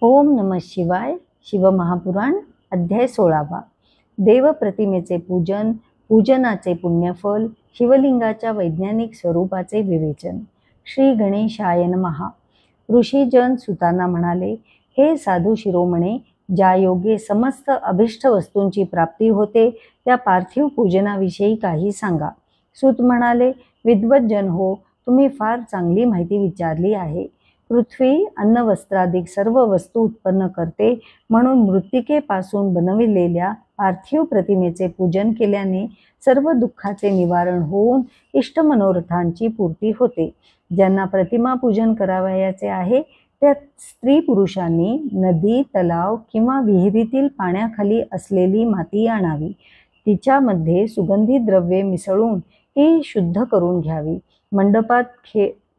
ओम नमः शिवाय. शिवमहापुराण अध्याय 16. देवप्रतिमेचे पूजन, पूजनाचे पुण्यफल, शिवलिंगाच्या वैज्ञानिक स्वरूपाचे विवेचन. श्री गणेशाय नमः. ऋषीजन सुतांना म्हणाले, हे साधू शिरोमणे, ज्या योगे समस्त अभिष्ट वस्तूंची प्राप्ती होते त्या पार्थिव पूजनाविषयी काही सांगा. सूत म्हणाले, विद्वज्जन हो, तुम्ही फार चांगली माहिती विचारली आहे. पृथ्वी अन्न वस्त्रादिक सर्व वस्तू उत्पन्न करते, म्हणून मृत्तिकेपासून बनविलेल्या पार्थिव प्रतिमेचे पूजन केल्याने सर्व दुःखाचे निवारण होऊन इष्ट मनोरथांची पूर्ती होते. ज्यांना प्रतिमा पूजन करावयाचे आहे त्या स्त्री पुरुषांनी नदी, तलाव किंवा विहिरीतील पाण्याखाली असलेली माती आणावी. तिच्यामध्ये सुगंधी द्रव्ये मिसळून ती शुद्ध करून घ्यावी. मंडपात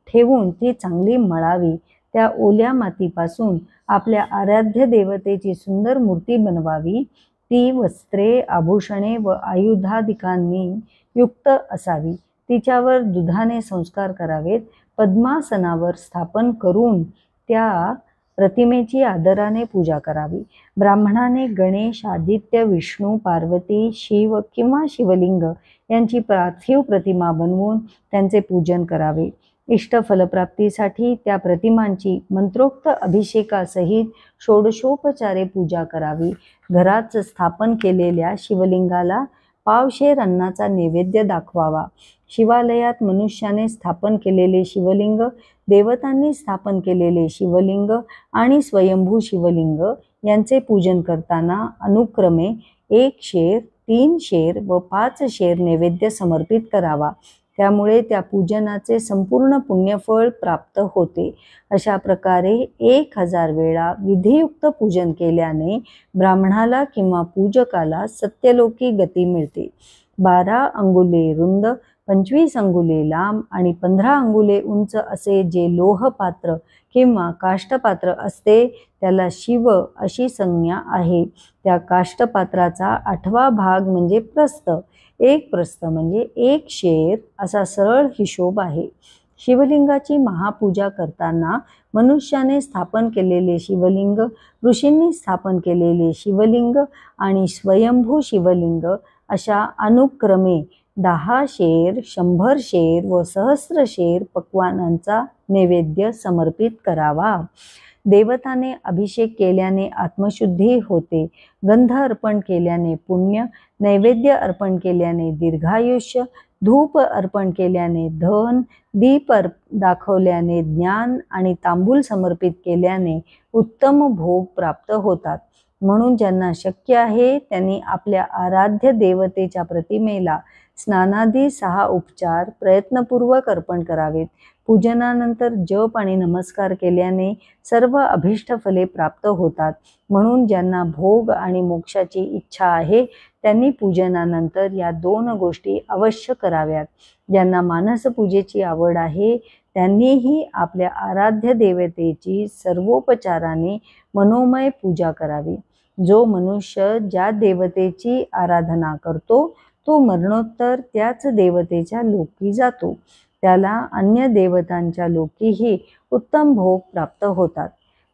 ठेवून ती चांगली मळावी. त्या ओल्या मातीपासून आपल्या आराध्य देवतेची सुंदर मूर्ती बनवावी. ती वस्त्रे, आभूषणे व आयुधादिकांनी युक्त असावी. तिच्यावर दुधाने संस्कार करावेत. पद्मासनावर स्थापन करून त्या प्रतिमेची आदराने पूजा करावी. ब्राह्मणाने गणेश, आदित्य, विष्णू, पार्वती, शिव किंवा शिवलिंग यांची पार्थिव प्रतिमा बनवून त्यांचे पूजन करावे. इष्ट फलप्राप्तीसाठी त्या प्रतिमांची मंत्रोक्त अभिषेकासहित षोडशोपचारे पूजा करावी. घरात स्थापन केलेल्या शिवलिंगाला पावशेर अन्नाचा नैवेद्य दाखवावा. शिवालयात मनुष्याने स्थापन केलेले शिवलिंग, देवतांनी स्थापन केलेले शिवलिंग आणि स्वयंभू शिवलिंग यांचे पूजन करताना अनुक्रमे 1 शेर, 3 शेर व 5 शेर नैवेद्य समर्पित करावा. त्यामुळे त्या पूजनाचे संपूर्ण पुण्यफळ प्राप्त होते. अशा प्रकारे 1000 वेळा विधियुक्त पूजन केल्याने ब्राह्मणाला किंवा पूजकाला सत्यलोकी गती मिळते. 12 अंगुले रुंद, 25 अंगुले लांब आणि 15 अंगुले उंच असे जे लोहपात्र किंवा काष्टपात्र असते त्याला शिव अशी संज्ञा आहे. त्या काष्टपात्राचा 8वा भाग म्हणजे प्रस्थ. 1 प्रस्थ म्हणजे 1 शेर असा सरळ हिशोब आहे. शिवलिंगाची महापूजा करताना मनुष्याने स्थापन केलेले शिवलिंग, ऋषींनी स्थापन केलेले शिवलिंग आणि स्वयंभू शिवलिंग अशा अनुक्रमे 10 शेर, 100 शेर व 1000 शेर पक्वानांचा नैवेद्य समर्पित करावा. देवताने अभिषेक केल्याने आत्मशुद्धी होते. गंध अर्पण केल्याने पुण्य, नैवेद्य अर्पण केल्याने दीर्घायुष्य, धूप अर्पण केल्याने धन, दीप दाखवल्याने ज्ञान आणि तांबूल समर्पित केल्याने उत्तम भोग प्राप्त होतात. म्हणून ज्यांना शक्य आहे त्यांनी आपल्या आराध्य देवतेच्या प्रतिमेला स्नानादी 6 उपचार प्रयत्नपूर्वक अर्पण करावेत. पूजनानंतर जप आणि नमस्कार केल्याने सर्व अभिष्ट फले प्राप्त होतात. म्हणून ज्यांना भोग आणि मोक्षाची इच्छा आहे त्यांनी पूजनानंतर या 2 गोष्टी अवश्य कराव्यात. ज्यांना मानसपूजेची आवड आहे त्यांनीही आपल्या आराध्य देवतेची सर्वोपचाराने मनोमय पूजा करावी. जो मनुष्य ज्या देवतेची आराधना करतो तो मरणोत्तर त्याच देवतेच्या लोकी जातो. त्याला अन्य देवतांच्या लोकीही उत्तम भोग प्राप्त होतात.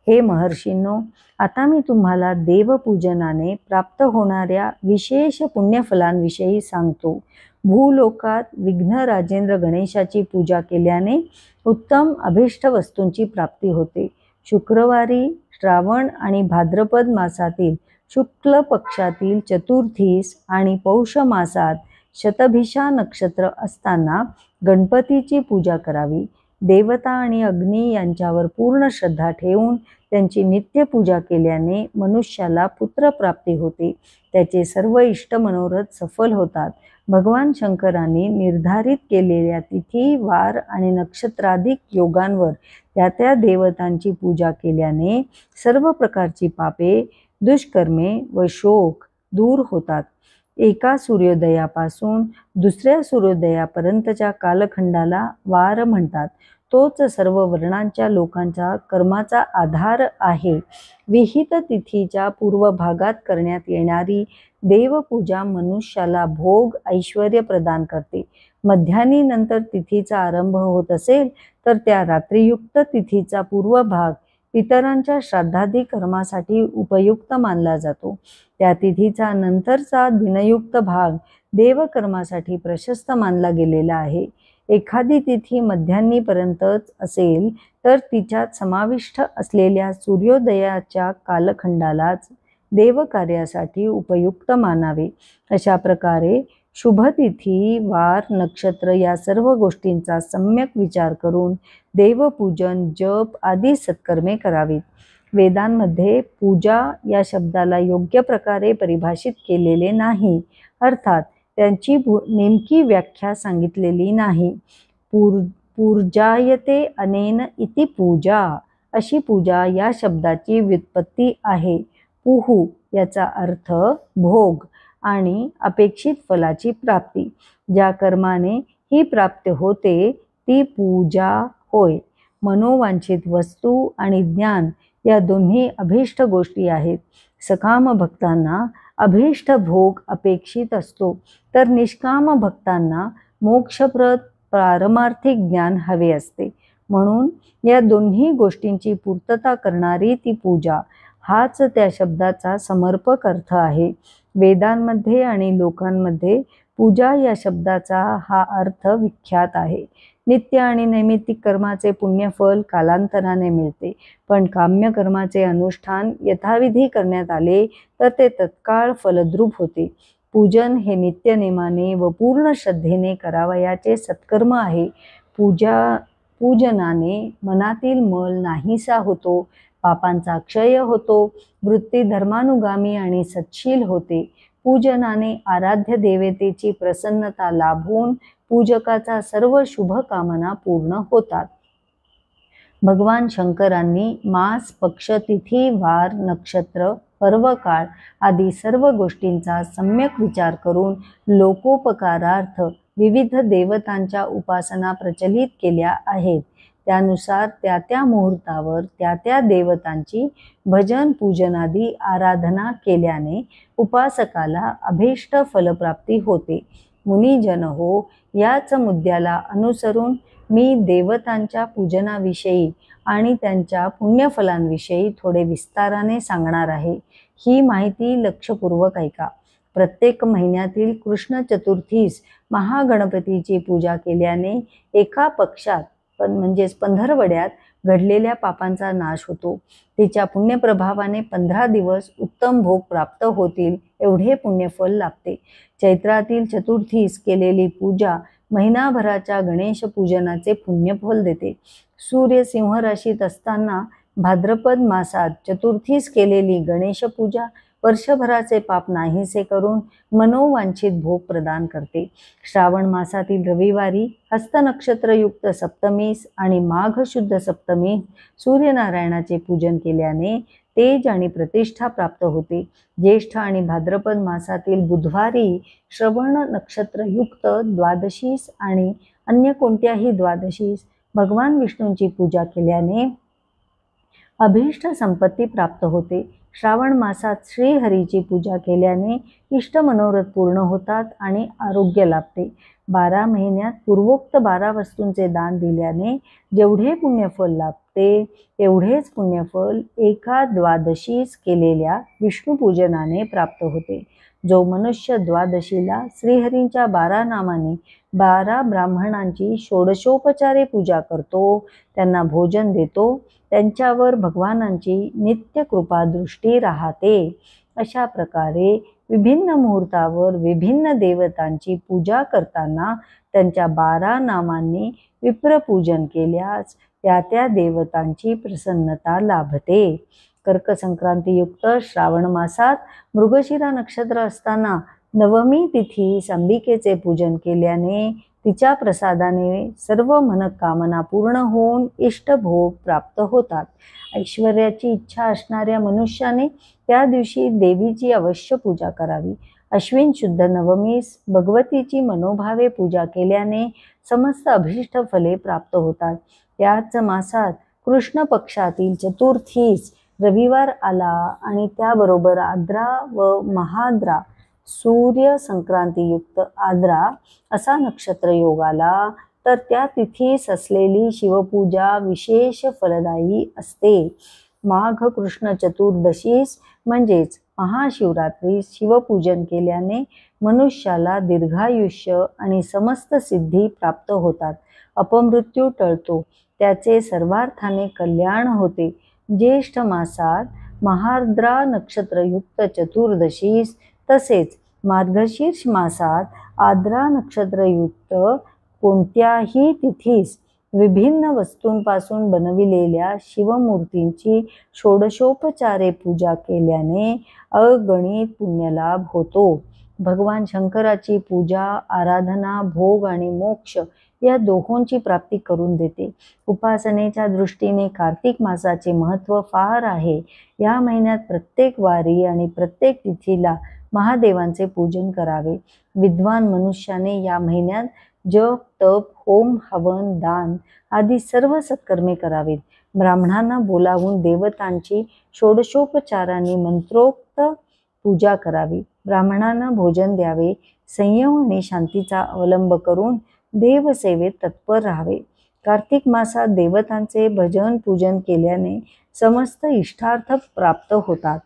हे महर्षींनो, आता मी तुम्हाला देवपूजनाने प्राप्त होणाऱ्या विशेष पुण्यफलांविषयी सांगतो. भूलोकात विघ्न राजेंद्र गणेशाची पूजा केल्याने उत्तम अभिष्ट वस्तूंची प्राप्ती होते. शुक्रवारी श्रावण आणि भाद्रपद मासातील शुक्ल पक्षातील चतुर्थीस आणि पौष मासात शतभिषा नक्षत्र असताना गणपतीची पूजा करावी. देवता आणि अग्नी यांच्यावर पूर्ण श्रद्धा ठेवून त्यांची नित्य पूजा केल्याने मनुष्याला पुत्रप्राप्ती होते. त्याचे सर्व इष्ट मनोरथ सफल होतात. भगवान शंकरांनी निर्धारित केलेल्या तिथी, वार आणि नक्षत्राधिक योगांवर त्या देवतांची पूजा केल्याने सर्व प्रकारची पापे, दुष्कर्मे व शोक दूर होतात. एका सूर्योदयापासून दुसऱ्या सूर्योदयापर्यंतच्या कालखंडाला वार म्हणतात. तोच सर्व वर्णांच्या लोकांच्या कर्माचा आधार आहे. विहित तिथीच्या पूर्व भागात करण्यात येणारी देवपूजा मनुष्याला भोग, ऐश्वर्य प्रदान करते. मध्यान्ही नंतर तिथीचा आरंभ होत असेल तर त्या रात्रियुक्त तिथीचा पूर्व भाग पितरांच्या श्राद्धादी कर्मासाठी उपयुक्त मानला जातो. त्या तिथीचा नंतरचा दिनयुक्त भाग देवकर्मासाठी प्रशस्त मानला गेलेला आहे. एखादी तिथी मध्यान्हीपर्यंतच असेल तर तिच्यात समाविष्ट असलेल्या सूर्योदयाच्या कालखंडालाच देवकार्यासाठी उपयुक्त मानावे. अशा प्रकारे शुभतिथी, वार, नक्षत्र या सर्व गोष्टींचा सम्यक विचार करून देवपूजन, जप आदी सत्कर्मे करावीत. वेदांमध्ये पूजा या शब्दाला योग्य प्रकारे परिभाषित केलेले नाही, अर्थात त्यांची नेमकी व्याख्या सांगितलेली नाही. पूर्जायते अनेन इति पूजा, अशी पूजा या शब्दाची व्युत्पत्ती आहे. पुहू याचा अर्थ भोग आणि अपेक्षित फलाची प्राप्ती. ज्या कर्माने ही प्राप्ती होते ती पूजा होय. मनोवांछित वस्तू आणि ज्ञान या दोन्ही अभीष्ट गोष्टी आहेत. सकाम भक्तांना अभीष्ट भोग अपेक्षित असतो, तर निष्काम भक्तांना मोक्षप्रद पारमार्थिक ज्ञान हवे असते. म्हणून या दोन्ही गोष्टींची पूर्तता करणारी ती पूजा, हाच त्या शब्दाचा समर्पक अर्थ आहे. वेदांमध्ये आणि लोकांमध्ये पूजा या शब्दाचा हा अर्थ विख्यात आहे. नित्य आणि नैमित्तिक कर्माचे पुण्यफल कालांतराने मिळते, पण काम्य कर्माचे अनुष्ठान यथाविधी करण्यात आले तर ते तत्काळ फलद्रूप होते. पूजन हे नित्यनेमाने व पूर्ण श्रद्धेने करावयाचे सत्कर्म आहे. पूजनाने मनातील मल नाहीसा होतो, पापांचा क्षय होतो, वृत्ती धर्मानुगामी आणि सत्शील होते. पूजनाने आराध्य देवतेची प्रसन्नता लाभून पूजकाचा सर्व शुभ कामना पूर्ण होतात. भगवान शंकरांनी मास, पक्ष, तिथी, वार, नक्षत्र, पर्वकाळ आदी सर्व गोष्टींचा सम्यक विचार करून लोकोपकारार्थ विविध देवतांच्या उपासना प्रचलित केल्या आहेत. त्यानुसार त्या त्या मुहूर्तावर त्या त्या देवतांची भजन, पूजनादी आराधना केल्याने उपासकाला अभीष्ट फलप्राप्ती होते. मुनिजन हो, याच मुद्द्याला अनुसरून मी देवतांच्या पूजनाविषयी आणि त्यांच्या पुण्यफलांविषयी थोडे विस्ताराने सांगणार आहे. ही माहिती लक्षपूर्वक ऐका. प्रत्येक महिन्यातील कृष्ण चतुर्थीस महागणपतीची पूजा केल्याने एका पक्षात म्हणजेच पंधरवड्यात घडलेल्या पापांचा नाश होतो. तिच्या पुण्यप्रभावाने 15 दिवस उत्तम भोग प्राप्त होतील एवढे पुण्यफल लाभते. चैत्रातील चतुर्थीस केलेली पूजा महिनाभराच्या गणेश पूजनाचे पुण्यफल देते. सूर्य सिंह राशीत असताना भाद्रपद मासात चतुर्थीस केलेली गणेश पूजा वर्षभराचे पाप नाहीसे करून मनोवांछित भोग प्रदान करते. श्रावण मासातील रविवारी हस्त नक्षत्रयुक्त सप्तमीस आणि माघ शुद्ध सप्तमी सूर्यनारायणाचे पूजन केल्याने तेज आणि प्रतिष्ठा प्राप्त होते. ज्येष्ठ आणि भाद्रपद मासातील बुधवारी श्रवण नक्षत्रयुक्त द्वादशीस आणि अन्य कोणत्याही द्वादशीस भगवान विष्णूंची पूजा केल्याने अभीष्ट संपत्ती प्राप्त होते. श्रावण मासात श्रीहरीची पूजा केल्याने इष्ट मनोरथ पूर्ण होतात आणि आरोग्य लाभते. 12 महिन्यात पूर्वोक्त 12 वस्तूंचे दान दिल्याने जेवढे पुण्यफल लाभते तेवढेच पुण्यफल एका द्वादशीस केलेल्या विष्णुपूजनाने प्राप्त होते. जो मनुष्य द्वादशीला श्रीहरींच्या 12 नामाने 12 ब्राह्मणांची षोडशोपचारे पूजा करतो, त्यांना भोजन देतो, त्यांच्यावर भगवानांची नित्य कृपादृष्टी राहते. अशा प्रकारे विभिन्न मुहूर्तावर विभिन्न देवतांची पूजा करताना त्यांच्या 12 नामांनी विप्रपूजन केल्यास त्या त्या देवतांची प्रसन्नता लाभते. कर्क संक्रांतीयुक्त श्रावण मासात मृगशिरा नक्षत्र असताना नवमी तिथीस अंबिकेचे पूजन केल्याने तिच्या प्रसादाने सर्व मनोकामना पूर्ण होऊन इष्टभोग प्राप्त होतात. ऐश्वर्याची इच्छा असणाऱ्या मनुष्याने त्या दिवशी देवीची अवश्य पूजा करावी. अश्विन शुद्ध नवमीस भगवतीची मनोभावे पूजा केल्याने समस्त अभीष्ट फले प्राप्त होतात. त्याच मासात कृष्ण पक्षातील चतुर्थीस रविवार आला आणि त्याबरोबर आद्रा व महाद्रा सूर्य संक्रांतीयुक्त आद्रा असा नक्षत्र योग आला तर त्या तिथीस असलेली शिवपूजा विशेष फलदायी असते. माघ कृष्ण चतुर्दशीस म्हणजेच महाशिवरात्री शिवपूजन केल्याने मनुष्याला दीर्घायुष्य आणि समस्त सिद्धी प्राप्त होतात. अपमृत्यू टळतो, त्याचे सर्वार्थाने कल्याण होते. ज्येष्ठ मासात महार्द्रा नक्षत्रयुक्त चतुर्दशीस तसेच मार्गशीर्ष मासात आर्द्रा नक्षत्रयुक्त कोणत्याही तिथीस विभिन्न वस्तूंपासून बनविलेल्या शिवमूर्तींची षोडशोपचारे पूजा केल्याने अगणित पुण्यलाभ होतो. भगवान शंकराची पूजा, आराधना, भोग आणि मोक्ष या दोहोंची प्राप्ती करून देते. उपासनेच्या दृष्टीने कार्तिक मासाचे महत्त्व फार आहे. या महिन्यात प्रत्येक वारी आणि प्रत्येक तिथीला महादेवांचे पूजन करावे. विद्वान मनुष्याने या महिन्यात जप, तप, होम, हवन, दान आदी सर्व सत्कर्मे करावीत. ब्राह्मणांना बोलावून देवतांची षोडशोपचारांनी मंत्रोक्त पूजा करावी. ब्राह्मणांना भोजन द्यावे. संयम आणि शांतीचा अवलंब करून देवसेवेत तत्पर राहावे. कार्तिक मासात देवतांचे भजन पूजन केल्याने समस्त इष्टार्थ प्राप्त होतात.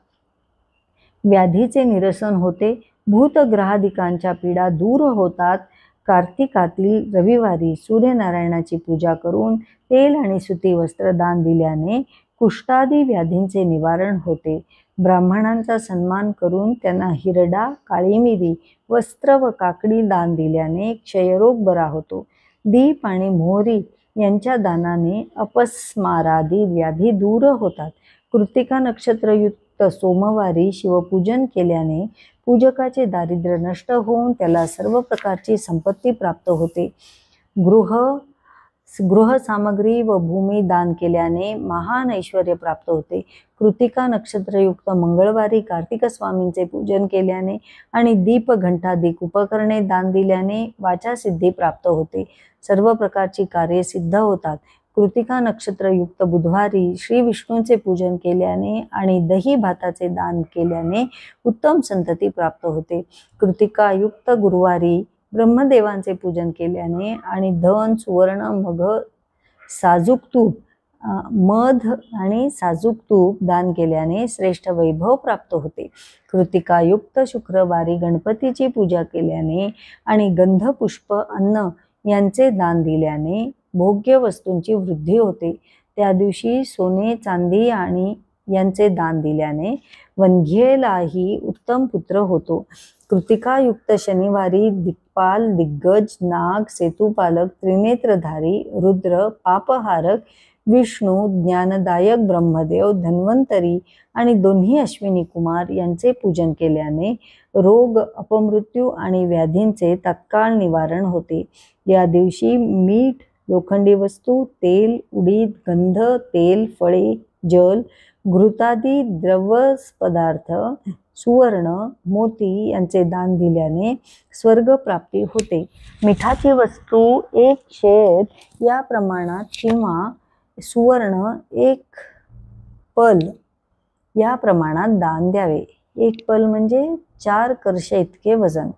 व्याधीचे निरसन होते. भूतग्रहादिकांच्या पीडा दूर होतात. कार्तिकातील रविवारी सूर्यनारायणाची पूजा करून तेल आणि सुती वस्त्र दान दिल्याने कुष्ठादी व्याधींचे निवारण होते. ब्राह्मणांचा सन्मान करून त्यांना हिरडा, काळी मिरी, वस्त्र व काकडी दान दिल्याने क्षयरोग बरा होतो. दीप आणि मोहरी यांच्या दानाने अपस्मारादी व्याधी दूर होतात. कृत्तिका नक्षत्रयुक्त सोमवारी शिवपूजन केल्याने पूजकाचे दारिद्र्य नष्ट होऊन त्याला सर्व प्रकारची संपत्ती प्राप्त होते. गृहसामग्री व भूमी दान केल्याने महान ऐश्वर्य प्राप्त होते. कृत्तिका नक्षत्रयुक्त मंगळवारी कार्तिक स्वामींचे पूजन केल्याने आणि दीप, घंटादिक उपकरणे दान दिल्याने वाचासिद्धी प्राप्त होते. सर्व प्रकारची कार्ये सिद्ध होतात. कृत्तिका नक्षत्रयुक्त बुधवारी श्री विष्णूंचे पूजन केल्याने आणि दही भाताचे दान केल्याने उत्तम संतती प्राप्त होते. कृत्तिकायुक्त गुरुवारी ब्रह्मदेवांचे पूजन केल्याने आणि धन, सुवर्ण, मध आणि साजूक तूप दान केल्याने श्रेष्ठ वैभव प्राप्त होते. कृत्तिकायुक्त शुक्रवारी गणपतीची पूजा केल्याने आणि गंध, पुष्प, अन्न यांचे दान दिल्याने भोग्य वस्तूंची वृद्धी होते. त्या दिवशी सोने, चांदी आणि यांचे दान दिल्याने वंध्येलाही उत्तम पुत्र होतो. कृत्तिकायुक्त शनिवारी दिक्पाल, दिग्गज, नाग, सेतुपालक, त्रिनेत्रधारी, रुद्र, पापहारक, विष्णू, ज्ञानदायक ब्रह्मदेव, धन्वंतरी आणि दोन्ही अश्विनी कुमार यांचे पूजन केल्याने रोग, अपमृत्यू आणि व्याधींचे तत्काळ निवारण होते. या दिवशी मीठ, लोखंडी वस्तू, तेल, उडीद, गंध, तेल, फळे, जल, घृतादी द्रव पदार्थ, सुवर्ण, मोती यांचे दान दिल्याने स्वर्ग प्राप्ती होते. मिठाची वस्तू 1 शेर या प्रमाणात किंवा सुवर्ण 1 पल या प्रमाणात दान द्यावे. 1 पल म्हणजे 4 कर्षे इतके वजन.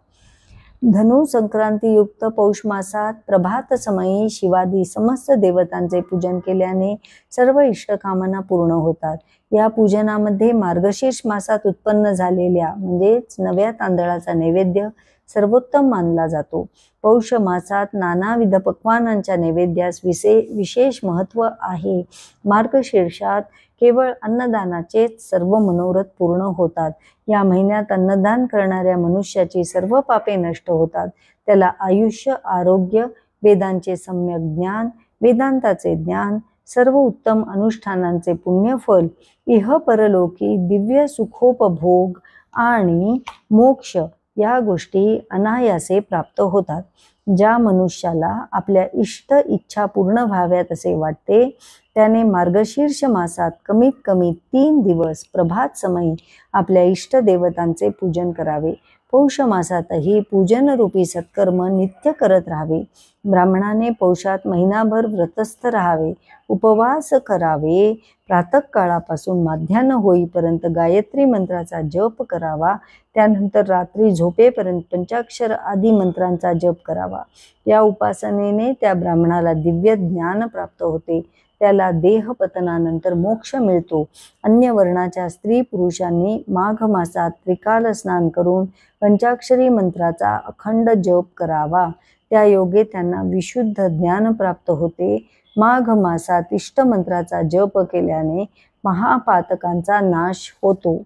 धनु संक्रांतीयुक्त पौष मासात प्रभात समयी शिवादी समस्त देवतांचे पूजन केल्याने सर्व इष्टकामना पूर्ण होतात. या पूजनामध्ये मार्गशीर्ष मासात उत्पन्न झालेल्या म्हणजेच नव्या तांदळाचा नैवेद्य सर्वोत्तम मानला जातो. पौष मासात नानाविध पक्वानांच्या नैवेद्यास विशेष महत्त्व आहे. मार्गशीर्षात केवळ अन्नदानाचेच सर्व मनोरथ पूर्ण होतात. या महिन्यात अन्नदान करणाऱ्या मनुष्याची सर्व पापे नष्ट होतात. त्याला आयुष्य, आरोग्य, वेदांचे सम्यक ज्ञान, वेदांताचे ज्ञान, सर्व उत्तम अनुष्ठानांचे पुण्यफल, इह परलोकी दिव्य सुखोपभोग आणि मोक्ष या गोष्टी अनायासे प्राप्त होतात. ज्या मनुष्याला आपल्या इष्ट इच्छा पूर्ण व्हाव्यात असे वाटते त्याने मार्गशीर्ष मासात कमीत कमी 3 दिवस प्रभात समयी आपल्या इष्ट देवतांचे पूजन करावे. पौष मासातही पूजन रूपी सत्कर्म नित्य करत राहावे. ब्राह्मणाने पौषात महिनाभर व्रतस्थ राहावे, उपवास करावे. प्रातःकाळापासून माध्यान्ह होईपर्यंत गायत्री मंत्राचा जप करावा. त्यानंतर रात्री झोपेपर्यंत पंचाक्षर आदी मंत्रांचा जप करावा. या उपासनेने त्या ब्राह्मणाला दिव्य ज्ञान प्राप्त होते. त्याला देहपतनानंतर मोक्ष मिळतो. अन्य वर्णाच्या स्त्री पुरुषांनी माघ मासात त्रिकाल स्नान करून पंचाक्षरी मंत्राचा अखंड जप करावा. त्या योगे त्यांना विशुद्ध ज्ञान प्राप्त होते. माघ मासात इष्टमंत्राचा जप केल्याने महापातकांचा नाश होतो.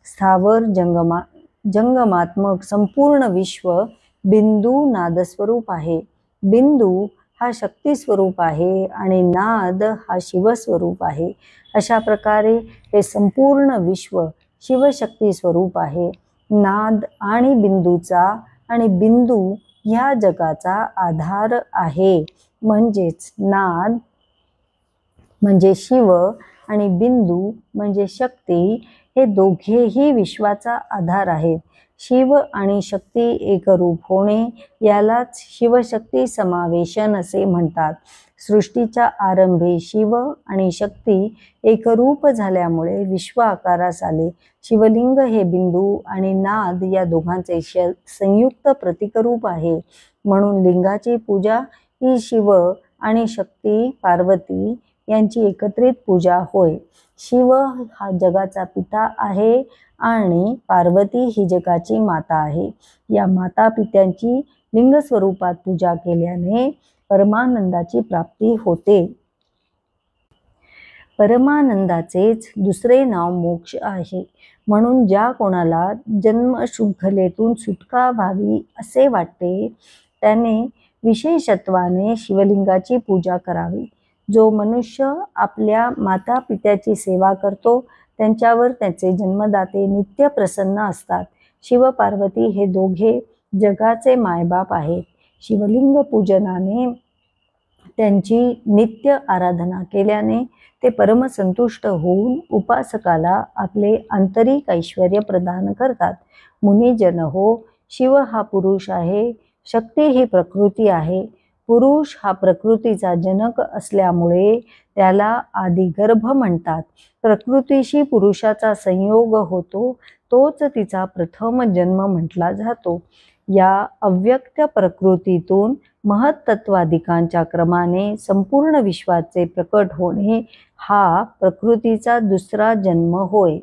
स्थावर जंगमात्मक संपूर्ण विश्व बिंदू नादस्वरूप आहे. बिंदू हा शक्ती स्वरूप आहे आणि नाद हा शिवस्वरूप आहे. अशा प्रकारे हे संपूर्ण विश्व शिवशक्ती स्वरूप आहे. नाद आणि बिंदू ह्या जगाचा आधार आहे. म्हणजेच नाद म्हणजे शिव आणि बिंदू म्हणजे शक्ती, हे दोघेही विश्वाचा आधार आहेत. शिव आणि शक्ती एकरूप होणे यालाच शिवशक्ती समावेशन असे म्हणतात. सृष्टीच्या आरंभी शिव आणि शक्ती एकरूप झाल्यामुळे विश्व आकारास आले. शिवलिंग हे बिंदू आणि नाद या दोघांचे संयुक्त प्रतीकरूप आहे. म्हणून लिंगाची पूजा ही शिव आणि शक्ती पार्वती यांची एकत्रित पूजा होय. शिव हा जगाचा पिता आहे आणि पार्वती ही जगाची माता आहे. या माता पित्यांची लिंग स्वरूपात पूजा केल्याने परमानंदाची प्राप्ती होते. परमानंदाचेच दुसरे नाव मोक्ष आहे. म्हणून ज्या कोणाला जन्म शृंखलेतून सुटका व्हावी असे वाटते त्याने विशेषत्वाने शिवलिंगाची पूजा करावी. जो मनुष्य आपल्या माता पित्याची सेवा करतो त्यांच्यावर त्याचे जन्मदाते नित्य प्रसन्न असतात. शिव पार्वती हे दोघे जगाचे मायबाप आहेत. शिवलिंग पूजनाने त्यांची नित्य आराधना केल्याने ते परमसंतुष्ट होऊन उपासकाला आपले आंतरिक ऐश्वर्य प्रदान करतात. मुनिजन हो, शिव हा पुरुष आहे, शक्ती ही प्रकृती आहे. पुरुष हा प्रकृतीचा जनक असल्यामुळे त्याला आदिगर्भ म्हणतात. प्रकृतीशी पुरुषाचा संयोग होतो तोच तिचा प्रथम जन्म म्हटला जातो. या अव्यक्त प्रकृतीतून महत्त्वाधिकांच्या क्रमाने संपूर्ण विश्वाचे प्रकट होणे हा प्रकृतीचा दुसरा जन्म होय.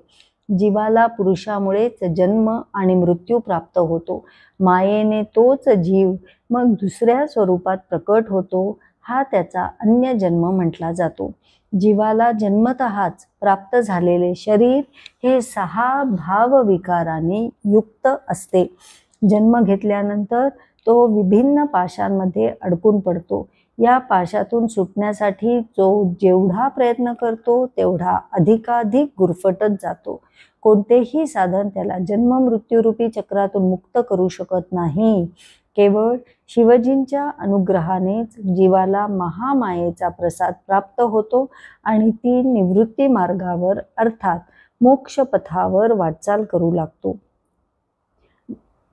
जीवाला पुरुषामुळेच जन्म आणि मृत्यू प्राप्त होतो. मायेने तोच जीव मग दुसऱ्या स्वरूपात प्रकट होतो. हा त्याचा अन्य जन्म म्हटला जातो. जीवाला जन्मतःच प्राप्त झालेले शरीर हे 6 भावविकाराने युक्त असते. जन्म घेतल्यानंतर तो विभिन्न पाशांमध्ये अडकून पडतो. या पाशातून सुटण्यासाठी जो जेवढा प्रयत्न करतो तेवढा अधिकाधिक गुरफटत जातो. कोणतेही साधन त्याला जन्म मृत्यूरूपी चक्रातून मुक्त करू शकत नाही. केवळ शिवजींच्या अनुग्रहानेच जीवाला महामायेचा प्रसाद प्राप्त होतो आणि ती निवृत्ती मार्गावर अर्थात मोक्षपथावर वाटचाल करू लागतो.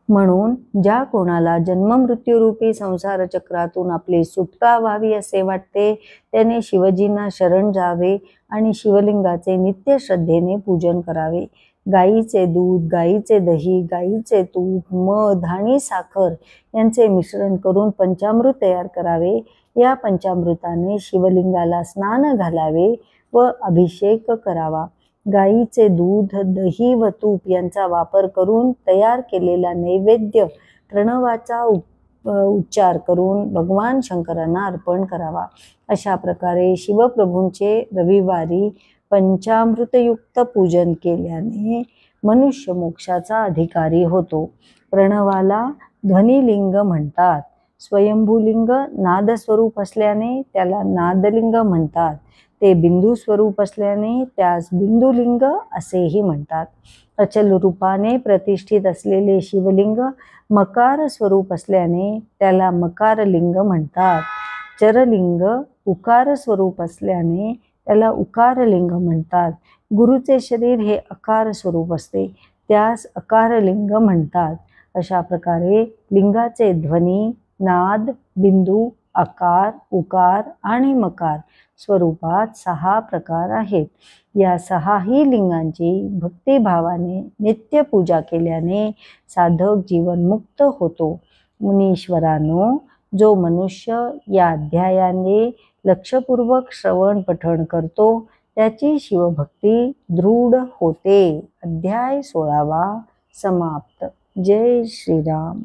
म्हणून ज्या कोणाला जन्ममृत्यूरूपी संसार चक्रातून आपली सुटका व्हावी असे वाटते त्याने शिवजींना शरण जावे आणि शिवलिंगाचे नित्य श्रद्धेने पूजन करावे. गाईचे दूध, गाईचे दही, गाईचे तूप, मध आणि साखर यांचे मिश्रण करून पंचामृत तयार करावे. या पंचामृताने शिवलिंगाला स्नान घालावे व अभिषेक करावा. गाईचे दूध, दही व तूप यांचा वापर करून तयार केलेला नैवेद्य प्रणवाचा उच्चार करून भगवान शंकरांना अर्पण करावा. अशा प्रकारे शिवप्रभूंचे रविवारी पंचामृतयुक्त पूजन केल्याने मनुष्य मोक्षाचा अधिकारी होतो. प्रणवाला ध्वनिलिंग म्हणतात. स्वयंभूलिंग नादस्वरूप असल्याने त्याला नादलिंग म्हणतात. ते बिंदू स्वरूप असल्याने त्यास बिंदुलिंग असेही म्हणतात. अचल रूपाने प्रतिष्ठित असलेले शिवलिंग मकार स्वरूप असल्याने त्याला मकारलिंग म्हणतात. चरलिंग उकार स्वरूप असल्याने त्याला उकारलिंग म्हणतात. गुरुचे शरीर हे अकार स्वरूप असते त्यास अकारलिंग म्हणतात. अशा प्रकारे लिंगाचे ध्वनी, नाद, बिंदू, आकार, उकार आणि मकार स्वरूपात 6 प्रकार आहेत. या 6ही लिंगांची भक्तिभावाने नित्य पूजा केल्याने साधक जीवनमुक्त होतो. मुनीश्वरांनो, जो मनुष्य या अध्यायाने लक्षपूर्वक श्रवण पठण करतो त्याची शिवभक्ती दृढ होते. अध्याय 16 समाप्त. जय श्रीराम.